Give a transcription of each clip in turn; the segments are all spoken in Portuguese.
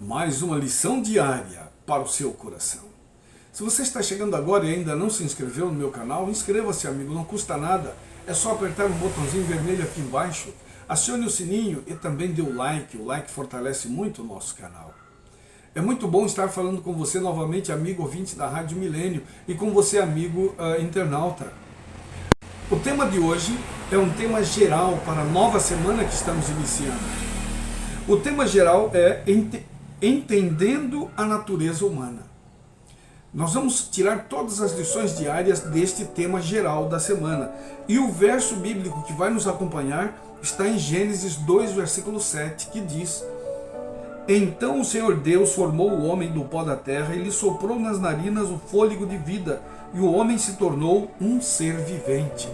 Mais uma lição diária para o seu coração. Se você está chegando agora e ainda não se inscreveu no meu canal, inscreva-se, amigo, não custa nada. É só apertar um botãozinho vermelho aqui embaixo, acione o sininho e também dê o like fortalece muito o nosso canal. É muito bom estar falando com você novamente, amigo ouvinte da Rádio Milênio, e com você, amigo internauta. O tema de hoje é um tema geral para a nova semana que estamos iniciando. O tema geral é Entendendo a Natureza Humana. Nós vamos tirar todas as lições diárias deste tema geral da semana. E o verso bíblico que vai nos acompanhar está em Gênesis 2, versículo 7, que diz: Então o Senhor Deus formou o homem do pó da terra e lhe soprou nas narinas o fôlego de vida, e o homem se tornou um ser vivente.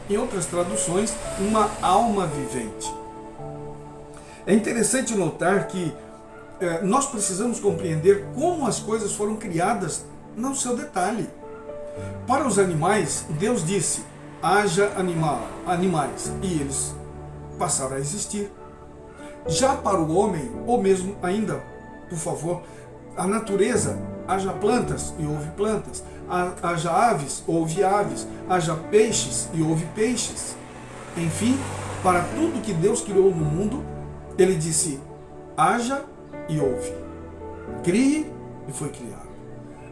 Em outras traduções, uma alma vivente. É interessante notar que nós precisamos compreender como as coisas foram criadas no seu detalhe. Para os animais, Deus disse: haja animais, e eles passaram a existir. Já para o homem, ou mesmo ainda, por favor, a natureza, haja plantas e houve plantas, haja aves, houve aves, haja peixes e houve peixes. Enfim, para tudo que Deus criou no mundo, Ele disse: haja e houve. Crie e foi criado.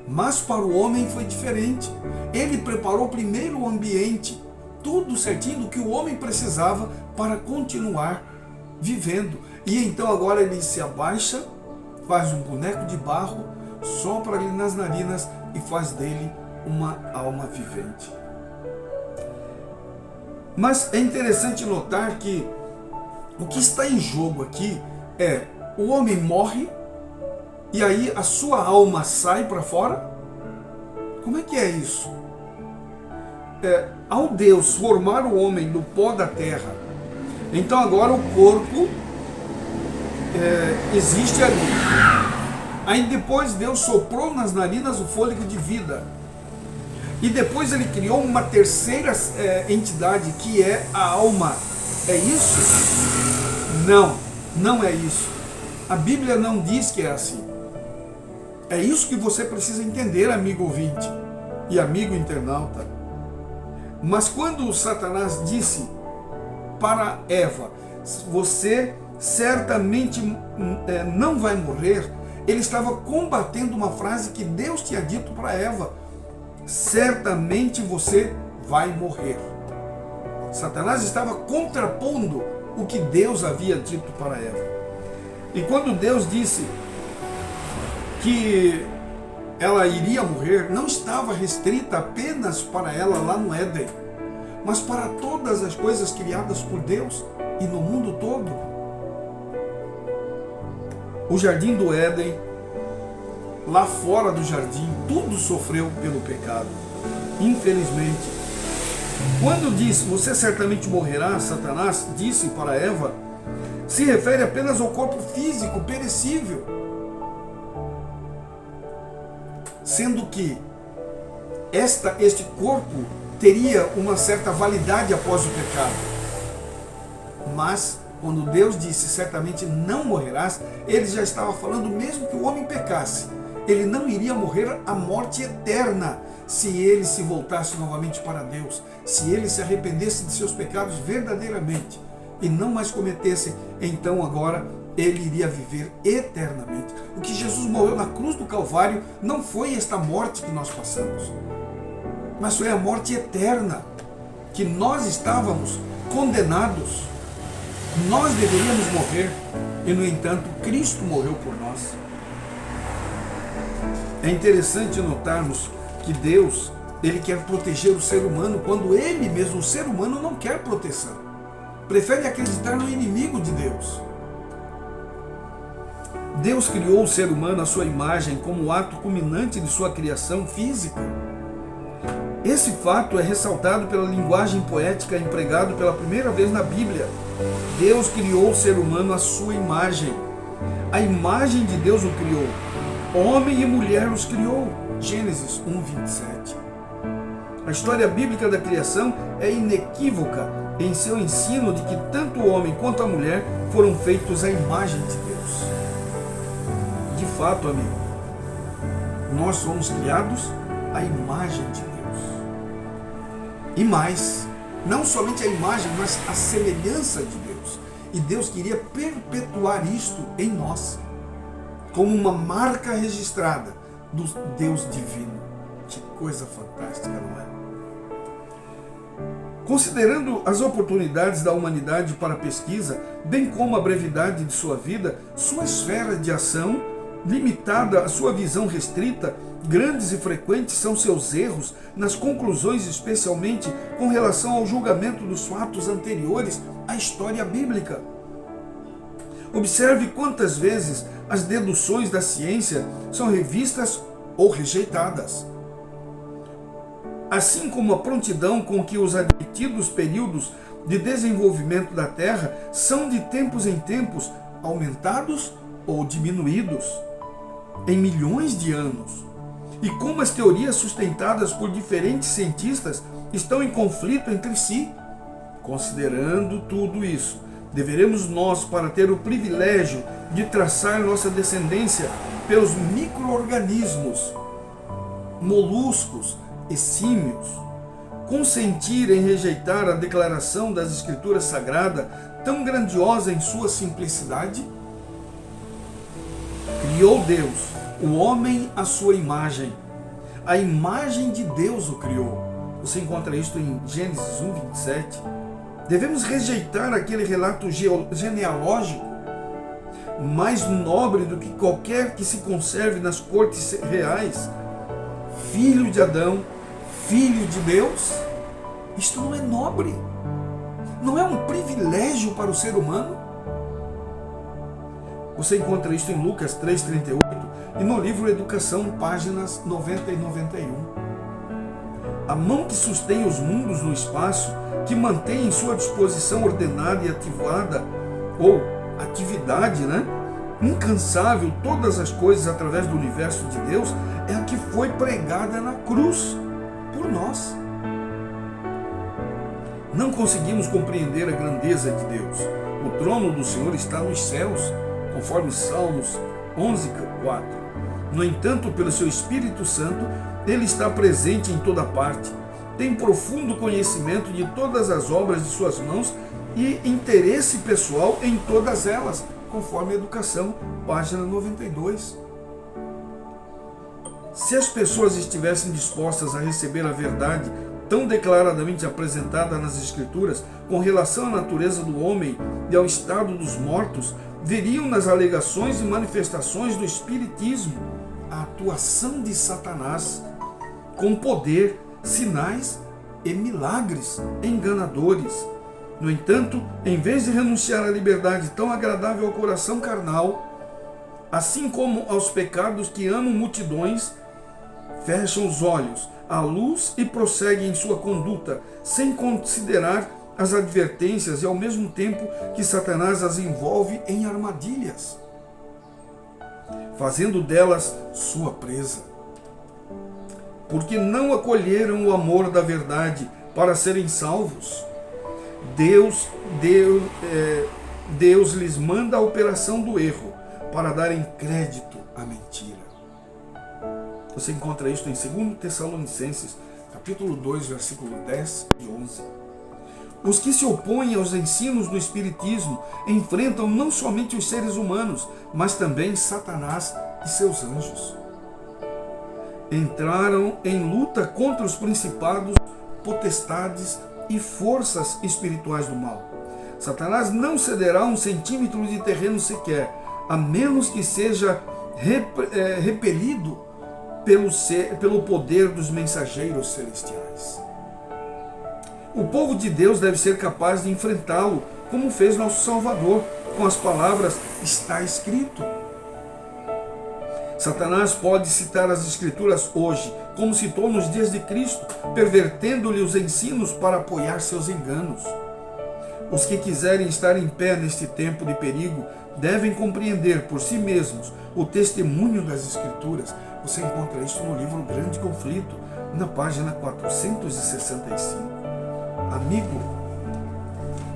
Mas para o homem foi diferente. Ele preparou primeiro o ambiente, tudo certinho do que o homem precisava para continuar vivendo. E então agora ele se abaixa, faz um boneco de barro, sopra ali nas narinas e faz dele uma alma vivente. Mas é interessante notar que o que está em jogo aqui é: o homem morre e aí a sua alma sai para fora? Como é que é isso? Ao Deus formar o homem do pó da terra, então agora o corpo existe ali. Aí depois Deus soprou nas narinas o fôlego de vida. E depois ele criou uma terceira entidade, que é a alma. É isso? Não, não é isso. A Bíblia não diz que é assim. É isso que você precisa entender, amigo ouvinte e amigo internauta. Mas quando Satanás disse para Eva: você certamente não vai morrer, ele estava combatendo uma frase que Deus tinha dito para Eva: certamente você vai morrer. Satanás estava contrapondo o que Deus havia dito para Eva. E quando Deus disse que ela iria morrer, não estava restrita apenas para ela lá no Éden, mas para todas as coisas criadas por Deus e no mundo todo. O jardim do Éden, lá fora do jardim, tudo sofreu pelo pecado, infelizmente. Quando diz: você certamente morrerá, Satanás disse para Eva, se refere apenas ao corpo físico perecível, sendo que este corpo teria uma certa validade após o pecado. Mas quando Deus disse certamente não morrerás, ele já estava falando mesmo que o homem pecasse, ele não iria morrer a morte eterna se ele se voltasse novamente para Deus, se ele se arrependesse de seus pecados verdadeiramente e não mais cometesse. Então agora ele iria viver eternamente. O que Jesus morreu na cruz do Calvário não foi esta morte que nós passamos, mas foi a morte eterna, que nós estávamos condenados. Nós deveríamos morrer e, no entanto, Cristo morreu por nós. É interessante notarmos que Deus, ele quer proteger o ser humano quando ele mesmo, o ser humano, não quer proteção. Prefere acreditar no inimigo de Deus. Deus criou o ser humano à sua imagem como o ato culminante de sua criação física. Esse fato é ressaltado pela linguagem poética empregada pela primeira vez na Bíblia. Deus criou o ser humano à sua imagem. A imagem de Deus o criou. Homem e mulher os criou. Gênesis 1:27. A história bíblica da criação é inequívoca em seu ensino de que tanto o homem quanto a mulher foram feitos à imagem de Deus. De fato, amigo, nós somos criados à imagem de Deus. E mais, não somente a imagem, mas a semelhança de Deus. E Deus queria perpetuar isto em nós, como uma marca registrada do Deus divino. Que coisa fantástica, não é? Considerando as oportunidades da humanidade para a pesquisa, bem como a brevidade de sua vida, sua esfera de ação limitada, a sua visão restrita, grandes e frequentes são seus erros nas conclusões, especialmente com relação ao julgamento dos fatos anteriores à história bíblica. Observe quantas vezes as deduções da ciência são revistas ou rejeitadas. Assim como a prontidão com que os admitidos períodos de desenvolvimento da Terra são de tempos em tempos aumentados ou diminuídos em milhões de anos, e como as teorias sustentadas por diferentes cientistas estão em conflito entre si. Considerando tudo isso, deveremos nós, para ter o privilégio de traçar nossa descendência pelos micro-organismos, moluscos e símios, consentir em rejeitar a declaração das Escrituras Sagradas, tão grandiosa em sua simplicidade? Criou Deus o homem à sua imagem. A imagem de Deus o criou. Você encontra isso em Gênesis 1:27. Devemos rejeitar aquele relato genealógico, mais nobre do que qualquer que se conserve nas cortes reais. Filho de Adão, filho de Deus. Isto não é nobre. Não é um privilégio para o ser humano. Você encontra isso em Lucas 3:38 e no livro Educação, páginas 90 e 91. A mão que sustém os mundos no espaço, que mantém em sua disposição ordenada e ativada, ou atividade, incansável, todas as coisas através do universo de Deus, é a que foi pregada na cruz por nós. Não conseguimos compreender a grandeza de Deus. O trono do Senhor está nos céus, conforme Salmos 11:4. No entanto, pelo seu Espírito Santo, ele está presente em toda parte, tem profundo conhecimento de todas as obras de suas mãos e interesse pessoal em todas elas, conforme Educação, página 92. Se as pessoas estivessem dispostas a receber a verdade tão declaradamente apresentada nas Escrituras com relação à natureza do homem e ao estado dos mortos, veriam nas alegações e manifestações do Espiritismo a atuação de Satanás com poder, sinais e milagres enganadores. No entanto, em vez de renunciar à liberdade tão agradável ao coração carnal, assim como aos pecados que amam multidões, fecham os olhos à luz e prosseguem em sua conduta, sem considerar as advertências e ao mesmo tempo que Satanás as envolve em armadilhas, fazendo delas sua presa. Porque não acolheram o amor da verdade para serem salvos. Deus lhes manda a operação do erro para darem crédito à mentira. Você encontra isso em 2 Tessalonicenses, capítulo 2, versículo 10 e 11. Os que se opõem aos ensinos do Espiritismo enfrentam não somente os seres humanos, mas também Satanás e seus anjos. Entraram em luta contra os principados, potestades e forças espirituais do mal. Satanás não cederá um centímetro de terreno sequer, a menos que seja repelido pelo poder dos mensageiros celestiais. O povo de Deus deve ser capaz de enfrentá-lo, como fez nosso Salvador, com as palavras "está escrito". Satanás pode citar as Escrituras hoje, como citou nos dias de Cristo, pervertendo-lhe os ensinos para apoiar seus enganos. Os que quiserem estar em pé neste tempo de perigo devem compreender por si mesmos o testemunho das Escrituras. Você encontra isso no livro Grande Conflito, na página 465. Amigo,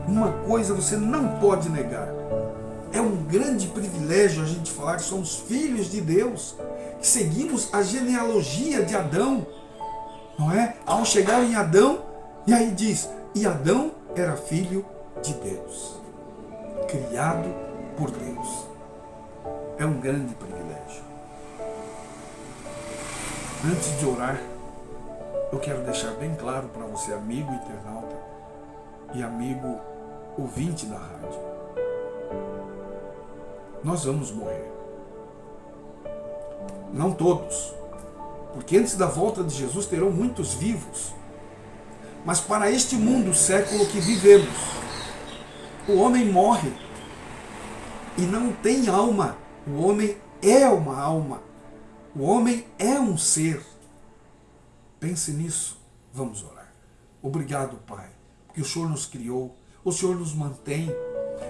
uma coisa você não pode negar: É um grande privilégio a gente falar que somos filhos de Deus, que seguimos a genealogia de Adão, não é? Ao chegar em Adão, e aí diz, e Adão era filho de Deus, criado por Deus. É um grande privilégio. Antes de orar, eu quero deixar bem claro para você, amigo internauta e amigo ouvinte da rádio. Nós vamos morrer. Não todos, porque antes da volta de Jesus terão muitos vivos. Mas para este mundo, século que vivemos, o homem morre e não tem alma. O homem é uma alma. O homem é um ser. Pense nisso. Vamos orar. Obrigado, Pai, porque o Senhor nos criou, o Senhor nos mantém.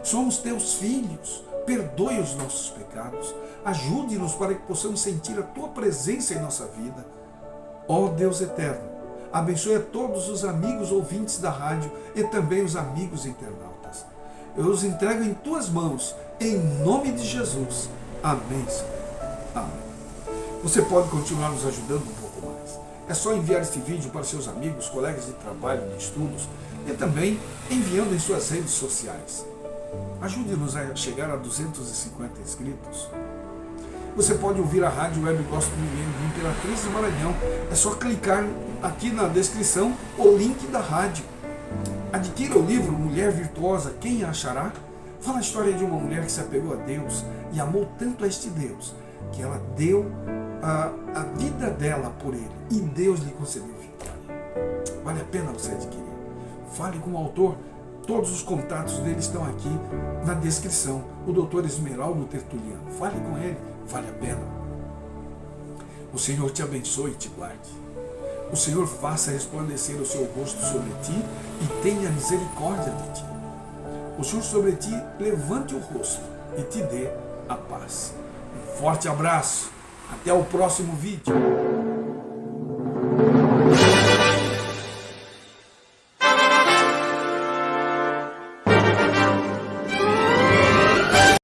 Somos teus filhos. Perdoe os nossos pecados. Ajude-nos para que possamos sentir a tua presença em nossa vida. Ó Deus eterno, abençoe a todos os amigos ouvintes da rádio e também os amigos internautas. Eu os entrego em tuas mãos, em nome de Jesus. Amém, Senhor. Amém. Você pode continuar nos ajudando um pouco mais. É só enviar este vídeo para seus amigos, colegas de trabalho, de estudos e também enviando em suas redes sociais. Ajude-nos a chegar a 250 inscritos. Você pode ouvir a Rádio Web Gospel Milênio de Imperatriz do Maranhão. É só clicar aqui na descrição o link da rádio. Adquira o livro Mulher Virtuosa, Quem a Achará? Fala a história de uma mulher que se apegou a Deus e amou tanto a este Deus, que ela deu a vida dela por ele e Deus lhe concedeu vitória. Vale a pena você adquirir. Fale com o autor. Todos os contatos dele estão aqui na descrição. O Dr. Esmeraldo Tertuliano. Fale com ele, vale a pena. O Senhor te abençoe e te guarde. O Senhor faça resplandecer o seu rosto sobre ti e tenha misericórdia de ti. O Senhor sobre ti levante o rosto e te dê a paz. Um forte abraço. Até o próximo vídeo.